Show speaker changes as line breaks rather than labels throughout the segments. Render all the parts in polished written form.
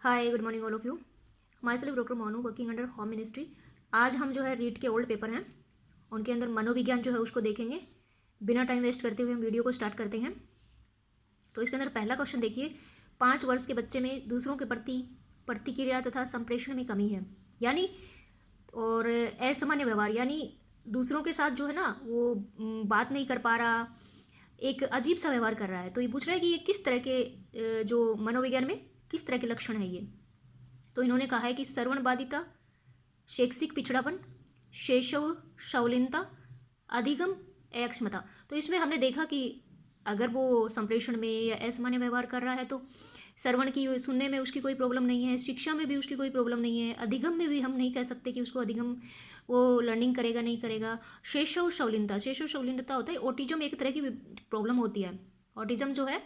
Hi good morning all of you. My self doctor Monu working under home ministry. आज हम जो है read के ओल्ड पेपर हैं उनके अंदर मनोविज्ञान जो है उसको देखेंगे। बिना टाइम वेस्ट करते हुए हम वीडियो को स्टार्ट करते हैं। तो इसके अंदर पहला क्वेश्चन देखिए, 5 वर्ष के बच्चे में दूसरों के प्रति प्रतिक्रिया तथा संप्रेषण में कमी है, यानी और असामान्य व्यवहार, यानी दूसरों के साथ जो है ना वो बात नहीं कर पा रहा, एक अजीब सा व्यवहार कर रहा है। तो ये पूछ रहा है कि ये किस तरह के जो मनोविज्ञान में किस तरह के लक्षण है ये। तो इन्होंने कहा है कि श्रवण बाधिता, शैक्षिक पिछड़ापन, शैशव शालीनता, अधिगम अक्षमता। तो इसमें हमने देखा कि अगर वो संप्रेषण में या असामान्य व्यवहार कर रहा है तो श्रवण की सुनने में उसकी कोई प्रॉब्लम नहीं है, शिक्षा में भी उसकी कोई प्रॉब्लम नहीं है, अधिगम में भी हम नहीं कह सकते कि उसको अधिगम वो लर्निंग करेगा नहीं करेगा। शैशव शालीनता, शैशव शालीनता होता है ऑटिज्म, एक तरह की प्रॉब्लम होती है। ऑटिज्म जो है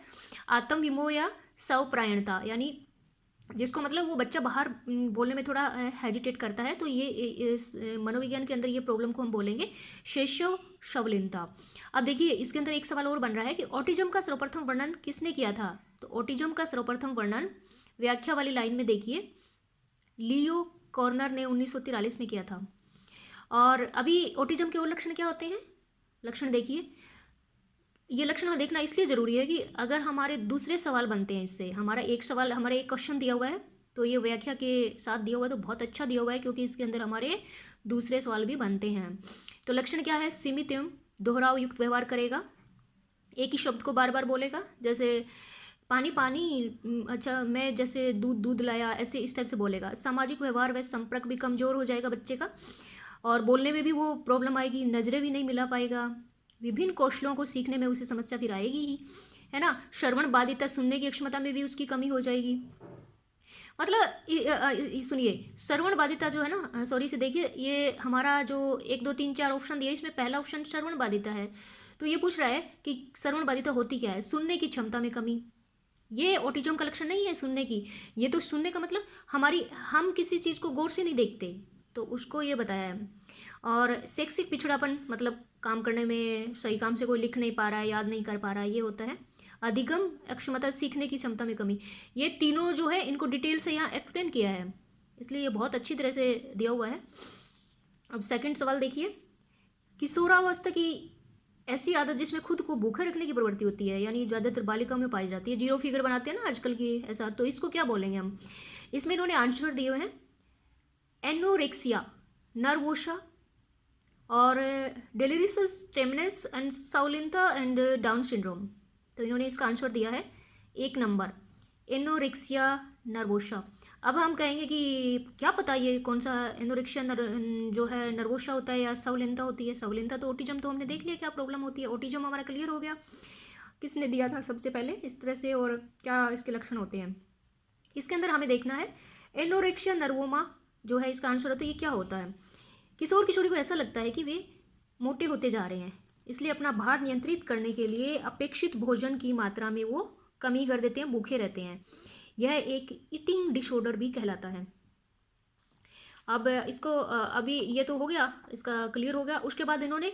आत्म विमोह या स्वप्रायणता, यानी जिसको मतलब वो बच्चा बाहर बोलने में थोड़ा हेजिटेट करता है, तो ये इस मनोविज्ञान के अंदर ये प्रॉब्लम को हम बोलेंगे शैशव शालीनता। अब देखिए इसके अंदर एक सवाल और बन रहा है कि ऑटिज्म का सर्वप्रथम वर्णन किसने किया था। तो ऑटिज्म का सर्वप्रथम वर्णन व्याख्या वाली लाइन में देखिए, लियो कॉर्नर ने 1943 में किया था। और अभी ऑटिज्म के और लक्षण क्या होते हैं, लक्षण देखिए। ये लक्षण देखना इसलिए ज़रूरी है कि अगर हमारे दूसरे सवाल बनते हैं इससे, हमारा एक सवाल, हमारा एक क्वेश्चन दिया हुआ है तो ये व्याख्या के साथ दिया हुआ है तो बहुत अच्छा दिया हुआ है, क्योंकि इसके अंदर हमारे दूसरे सवाल भी बनते हैं। तो लक्षण क्या है, सीमित एवं दोहराव युक्त व्यवहार करेगा, एक ही शब्द को बार बार बोलेगा, जैसे पानी पानी, अच्छा मैं जैसे दूध दूध लाया, ऐसे इस टाइप से बोलेगा। सामाजिक व्यवहार व संपर्क भी कमज़ोर हो जाएगा बच्चे का, और बोलने में भी वो प्रॉब्लम आएगी, नज़रें भी नहीं मिला पाएगा, विभिन्न कौशलों को सीखने में उसे समस्या फिर आएगी ही, है ना। श्रवण बाधिता, सुनने की क्षमता में भी उसकी कमी हो जाएगी। मतलब सुनिए, श्रवण बाधिता जो है ना, सॉरी से देखिए, ये हमारा जो 1 2 3 4 ऑप्शन दिया है इसमें पहला ऑप्शन श्रवण बाधिता है। तो ये पूछ रहा है कि श्रवण बाधिता होती क्या है, सुनने की क्षमता में कमी। ये ऑटिज्म का लक्षण नहीं है सुनने की, ये तो सुनने का मतलब हम किसी चीज़ को गौर से नहीं देखते, तो उसको ये बताया है। और शैक्षिक पिछड़ापन, मतलब काम करने में सही काम से कोई लिख नहीं पा रहा है, याद नहीं कर पा रहा है, ये होता है। अधिगम अक्षमता, सीखने की क्षमता में कमी। ये तीनों जो है इनको डिटेल से यहाँ एक्सप्लेन किया है, इसलिए ये बहुत अच्छी तरह से दिया हुआ है। अब सेकंड सवाल देखिए, किशोरावस्था की ऐसी आदत जिसमें खुद को भूखे रखने की प्रवृत्ति होती है, यानी ज़्यादातर बालिकाओं में पाई जाती है, जीरो फिगर बनाते हैं ना आजकल की ऐसा, तो इसको क्या बोलेंगे हम। इसमें इन्होंने आंसर दिए हुए हैं, एनोरेक्सिया नर्वोसा और डेलिरियस ट्रेमनेस एंड साउलिंता एंड डाउन सिंड्रोम। तो इन्होंने इसका आंसर दिया है 1 नंबर, एनोरेक्सिया नर्वोसा। अब हम कहेंगे कि क्या पता ये कौन सा एनोरेक्सिया जो है नर्वोसा होता है या साउलिंता होती है। साउलिंता तो ऑटिज्म, तो हमने देख लिया क्या प्रॉब्लम होती है, ऑटिज्म हमारा क्लियर हो गया, किसने दिया था सबसे पहले इस तरह से, और क्या इसके लक्षण होते हैं। इसके अंदर हमें देखना है एनोरेक्सिया नर्वोमा जो है इसका आंसर है, तो ये क्या होता है। किशोर किशोरी को ऐसा लगता है कि वे मोटे होते जा रहे हैं, इसलिए अपना भार नियंत्रित करने के लिए अपेक्षित भोजन की मात्रा में वो कमी कर देते हैं, भूखे रहते हैं। यह एक ईटिंग डिसऑर्डर भी कहलाता है। अब इसको अभी ये तो हो गया, इसका क्लियर हो गया। उसके बाद इन्होंने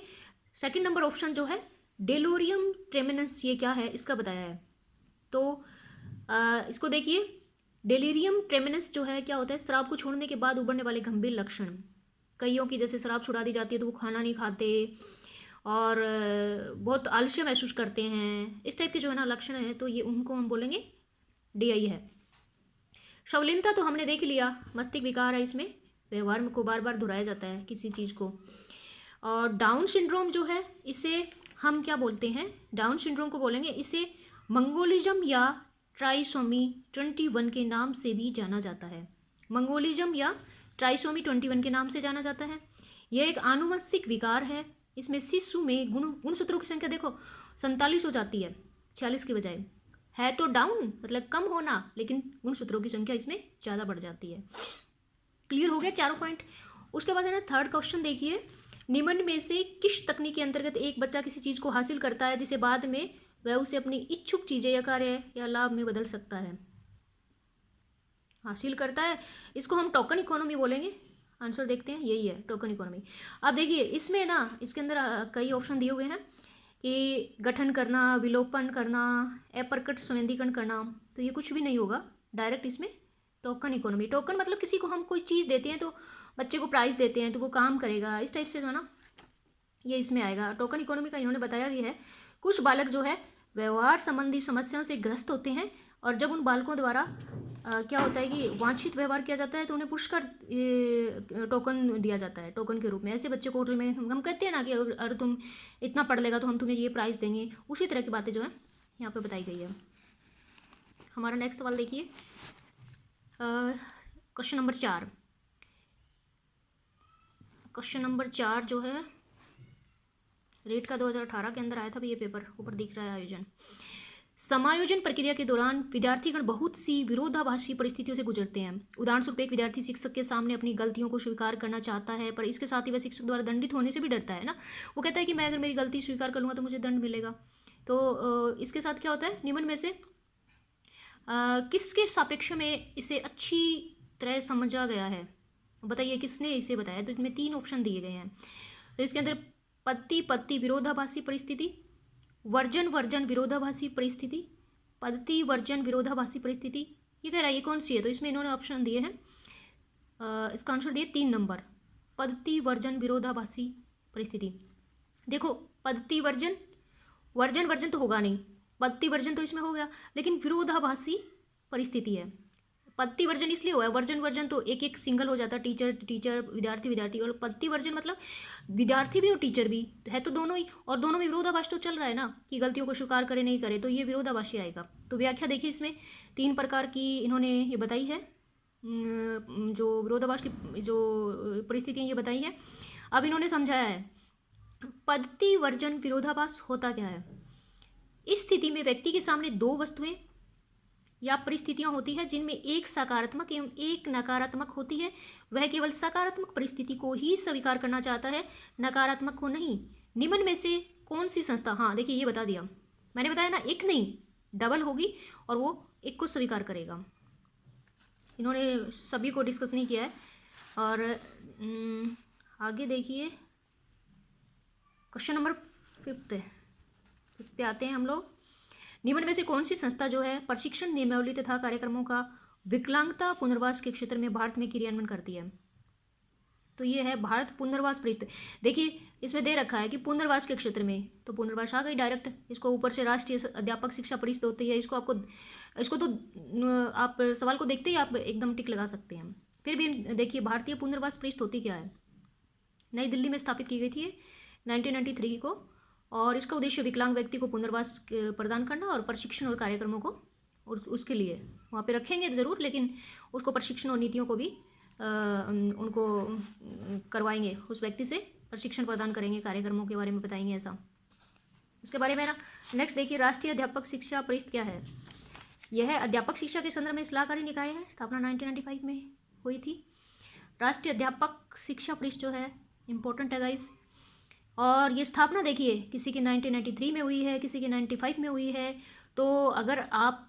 सेकंड नंबर ऑप्शन जो है डेलोरियम ट्रेमेनस, ये क्या है इसका बताया है। तो इसको देखिए, डेलीरियम ट्रेमेनस जो है क्या होता है, शराब को छोड़ने के बाद उभरने वाले गंभीर लक्षण। कईयों की जैसे शराब छुड़ा दी जाती है तो वो खाना नहीं खाते और बहुत आलस्य महसूस करते हैं, इस टाइप के जो है ना लक्षण है, तो ये उनको हम बोलेंगे DI है। शालीनता तो हमने देख लिया, मस्तिष्क विकार है, इसमें व्यवहार में को बार बार दोहराया जाता है किसी चीज़ को। और डाउन सिंड्रोम जो है इसे हम क्या बोलते हैं, डाउन सिंड्रोम को बोलेंगे इसे मंगोलिज्म या ट्राइसोमी 21 के नाम से भी जाना जाता है। मंगोलिज्म या ट्राइसोमी 21 के नाम से जाना जाता है। यह एक आनुवंशिक विकार है, इसमें शिशु में गुणसूत्रों की संख्या देखो 47 हो जाती है 46 के बजाय, है तो डाउन मतलब कम होना, लेकिन गुणसूत्रों की संख्या इसमें ज़्यादा बढ़ जाती है। क्लियर हो गया चारों पॉइंट। उसके बाद है ना थर्ड क्वेश्चन देखिए, निम्न में से किस तकनीक के अंतर्गत एक बच्चा किसी चीज़ को हासिल करता है जिसे बाद में वह उसे अपनी इच्छुक चीज़ें या कार्य या लाभ में बदल सकता है, हासिल करता है, इसको हम टोकन इकोनॉमी बोलेंगे। आंसर देखते हैं, यही है टोकन इकोनॉमी। अब देखिए इसमें ना इसके अंदर कई ऑप्शन दिए हुए हैं कि गठन करना, विलोपन करना, अप्रकट संवेदीकरण करना, तो ये कुछ भी नहीं होगा, डायरेक्ट इसमें टोकन इकोनॉमी, टोकन मतलब किसी को हम कोई चीज़ देते हैं तो बच्चे को प्राइज़ देते हैं तो वो काम करेगा, इस टाइप से जो है ना ये इसमें आएगा। टोकन इकोनॉमी का इन्होंने बताया भी है। कुछ बालक जो है व्यवहार संबंधी समस्याओं से ग्रस्त होते हैं और जब उन बालकों द्वारा क्या होता है कि वांछित व्यवहार किया जाता है तो उन्हें पुरस्कार टोकन दिया जाता है टोकन के रूप में। ऐसे बच्चे को होटल में हम कहते हैं ना कि अगर तुम इतना पढ़ लेगा तो हम तुम्हें ये प्राइज़ देंगे, उसी तरह की बातें जो है यहाँ पे बताई गई है। हमारा नेक्स्ट सवाल देखिए, क्वेश्चन नंबर 4। क्वेश्चन नंबर 4 जो है रेट का 2018 के अंदर आया था भी ये पेपर, ऊपर दिख रहा है आयोजन। समायोजन प्रक्रिया के दौरान विद्यार्थीगण बहुत सी विरोधाभासी परिस्थितियों से गुजरते हैं। उदाहरण स्वरूप एक विद्यार्थी शिक्षक के सामने अपनी गलतियों को स्वीकार करना चाहता है, पर इसके साथ ही वह शिक्षक द्वारा दंडित होने से भी डरता है ना। वो कहता है कि मैं अगर मेरी गलती स्वीकार कर लूँगा तो मुझे दंड मिलेगा। तो इसके साथ क्या होता है, निम्न में से किसके सापेक्ष में इसे अच्छी तरह समझा गया है, बताइए किसने इसे बताया। तो इसमें 3 ऑप्शन दिए गए हैं। तो इसके अंदर पत्ती पत्ती विरोधाभासी परिस्थिति, वर्जन वर्जन विरोधाभासी परिस्थिति, पद्धति वर्जन विरोधाभासी परिस्थिति, ये कह रहा है ये कौन सी है। तो इसमें इन्होंने ऑप्शन दिए हैं, इसका आंसर दिए 3 नंबर, पद्धति वर्जन विरोधाभासी परिस्थिति। देखो पद्धति वर्जन, वर्जन वर्जन तो होगा नहीं, पद्धति वर्जन तो इसमें हो गया, लेकिन विरोधाभासी परिस्थिति है। पद्धति वर्जन इसलिए हुआ है, वर्जन वर्जन तो एक एक सिंगल हो जाता है, टीचर टीचर विद्यार्थी विद्यार्थी, और पद्धति वर्जन मतलब विद्यार्थी भी और टीचर भी है, तो दोनों ही, और दोनों में विरोधाभास तो चल रहा है ना कि गलतियों को स्वीकार करे नहीं करे, तो ये विरोधाभासी आएगा। तो व्याख्या देखिए इसमें 3 प्रकार की इन्होंने ये बताई है, जो विरोधाभास की जो परिस्थितियाँ ये बताई है। अब इन्होंने समझाया है पद्धति वर्जन विरोधाभास होता क्या है। इस स्थिति में व्यक्ति के सामने 2 वस्तुएं या परिस्थितियां होती है जिनमें एक सकारात्मक एवं एक नकारात्मक होती है। वह केवल सकारात्मक परिस्थिति को ही स्वीकार करना चाहता है, नकारात्मक को नहीं। निम्न में से कौन सी संस्था, हाँ देखिए ये बता दिया मैंने, बताया ना एक नहीं डबल होगी और वो एक को स्वीकार करेगा। इन्होंने सभी को डिस्कस नहीं किया है। और आगे देखिए क्वेश्चन नंबर 5 पे आते हैं हम लोग। निम्न में से कौन सी संस्था जो है प्रशिक्षण नियमावली तथा कार्यक्रमों का विकलांगता पुनर्वास के क्षेत्र में भारत में क्रियान्वयन करती है। तो ये है भारत पुनर्वास परिषद। देखिए इसमें दे रखा है कि पुनर्वास के क्षेत्र में, तो पुनर्वास आ गई डायरेक्ट। इसको ऊपर से राष्ट्रीय अध्यापक शिक्षा परिषद होती है, इसको तो आप सवाल को देखते ही आप एकदम टिक लगा सकते हैं। फिर भी देखिए भारतीय पुनर्वास परिषद होती क्या है, नई दिल्ली में स्थापित की गई थी 1993 को, और इसका उद्देश्य विकलांग व्यक्ति को पुनर्वास प्रदान करना और प्रशिक्षण और कार्यक्रमों को, और उसके लिए वहाँ पे रखेंगे ज़रूर, लेकिन उसको प्रशिक्षण और नीतियों को भी उनको करवाएंगे, उस व्यक्ति से प्रशिक्षण प्रदान करेंगे, कार्यक्रमों के बारे में बताएंगे ऐसा। उसके बारे में ना नेक्स्ट देखिए राष्ट्रीय अध्यापक शिक्षा परिषद क्या है। यह अध्यापक शिक्षा के संदर्भ में सलाहकारी निकाय है, स्थापना 1995 में हुई थी। राष्ट्रीय अध्यापक शिक्षा परिषद जो है इम्पोर्टेंट है गाइस। और ये स्थापना देखिए किसी की 1993 में हुई है, किसी की 95 में हुई है। तो अगर आप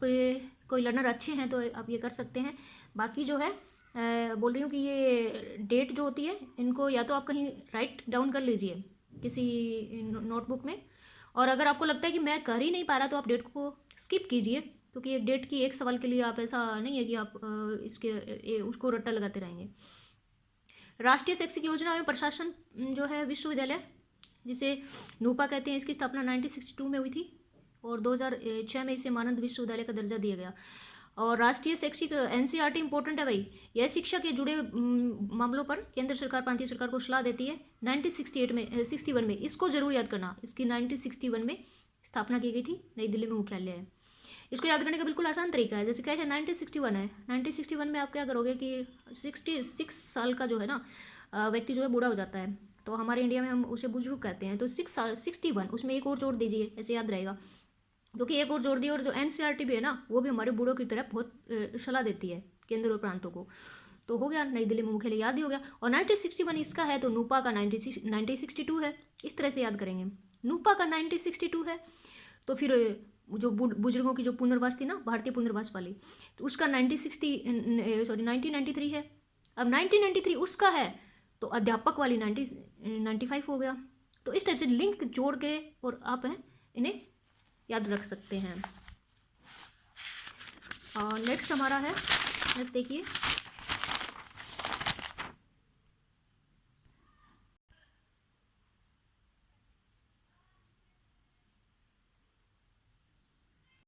कोई लर्नर अच्छे हैं तो आप ये कर सकते हैं। बाकी जो है बोल रही हूँ कि ये डेट जो होती है इनको या तो आप कहीं राइट डाउन कर लीजिए किसी नोटबुक में, और अगर आपको लगता है कि मैं कर ही नहीं पा रहा तो आप डेट को स्किप कीजिए, क्योंकि एक डेट की एक सवाल के लिए आप ऐसा नहीं है कि आप उसको रट्टा लगाते रहेंगे। राष्ट्रीय शैक्षिक योजना एवं प्रशासन जो है विश्वविद्यालय, जिसे नूपा कहते हैं, इसकी स्थापना 1962 में हुई थी और 2006 में इसे मानद विश्वविद्यालय का दर्जा दिया गया। और राष्ट्रीय शैक्षिक एनसीईआरटी इंपॉर्टेंट है भाई, यह शिक्षा के जुड़े मामलों पर केंद्र सरकार प्रांतीय सरकार को सलाह देती है। 1961 में इसको जरूर याद करना, इसकी 1961 में स्थापना की गई थी, नई दिल्ली में मुख्यालय है। इसको याद करने का बिल्कुल आसान तरीका है, जैसे क्या है 1961 है, 1961 में आप क्या करोगे कि 66 साल का जो है ना व्यक्ति जो है बूढ़ा हो जाता है, तो हमारे इंडिया में हम उसे बुजुर्ग कहते हैं। तो 61 उसमें एक और जोड़ दीजिए, ऐसे याद रहेगा, क्योंकि एक और जोड़ दिए। और जो एनसीईआरटी भी है ना वो भी हमारे बूढ़ों की तरफ बहुत सलाह देती है केंद्र और प्रांतों को। तो हो गया नई दिल्ली में मुख्यालय, याद ही हो गया। और 1961 इसका है तो नूपा का 1962 है, इस तरह से याद करेंगे। नूपा का 1962 है तो फिर जो बुजुर्गों की जो पुनर्वास थी ना भारतीय पुनर्वास वाली, तो उसका 1993 है। अब 1993 उसका है तो अध्यापक वाली 1995 हो गया। तो इस टाइप से लिंक जोड़ के और आप हैं इन्हें याद रख सकते हैं। और नेक्स्ट हमारा है नेक्स्ट देखिए,